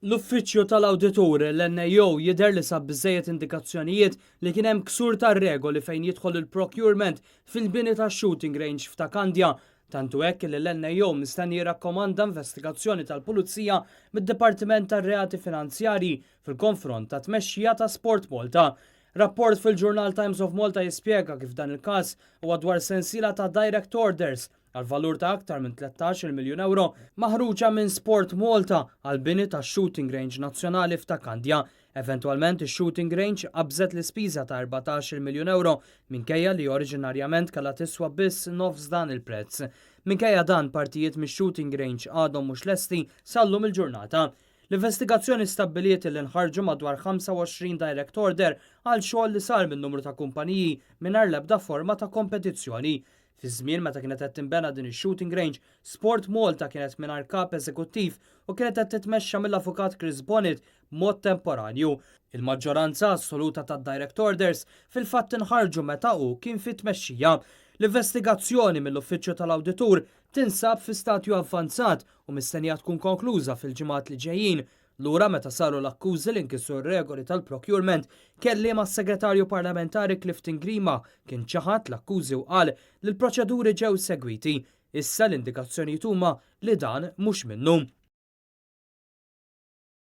L-uffiċċju tal-awditur l-NAO jidher li sab biżżejjed indikazzjonijiet li kien hemm ksur tar-regoli fejn jidħol il-procurement fil-bini tax-shooting range f'ta' Kandja, tantu hekk li l-NAO mistenni jirrakkomanda investigazzjoni tal-Pulizija mid-Dipartiment tar-Reati Finanzjarji fil-konfront ta' tmexxija ta' Sport Malta. Rapport fil-Journal Times of Malta jispjega kif dan il-każ huwa dwar sensiela ta' direct orders għal valur ta' aktar minn 13 miljun euro maħruġa minn Sport Malta għal bini ta' shooting range nazzjonali f'ta' Kandja. Eventwalment ix-shooting range qabżet l-ispiża ta' 14 miljun euro minkejja li oriġinarjament kellha tiswa biss nofs dan il-prezz. Minkejja dan partijiet mix-shooting range għadhom mhux lesti sallum il-ġurnata. L-investigazzjoni stabbiliet li nħarġu madwar 25 direct order għal xogħol li sar minn numru ta' kumpaniji mingħajr l-ebda forma ta' kompetizzjoni. Fi żmien meta kienet qed tinbena din ix-shooting range, Sport Malta kienet mingħajr kap eżekuttiv u kienet qed titmexxa mill-avukat Chris Bonnet b'mod temporanju. Il-maġġoranza assoluta tad-direct orders fil-fatt inħarġu meta hu kien fit-tmexxija. L-investigazzjoni mill-Uffiċċju tal-Awditur tinsab fi stadju avvanzat u mistennija tkun konkluża fil-ġimgħat li ġejjin. Lura meta saru l-akkużi li nkisru r-regoli tal-procurement, kelliem mas-Segretarju Parlamentari Clifton Grima kien ċaħat l-akkużi u qal li l-proċeduri ġew segwiti. Issa l-indikazzjonijiet huma li dan mhux minnu.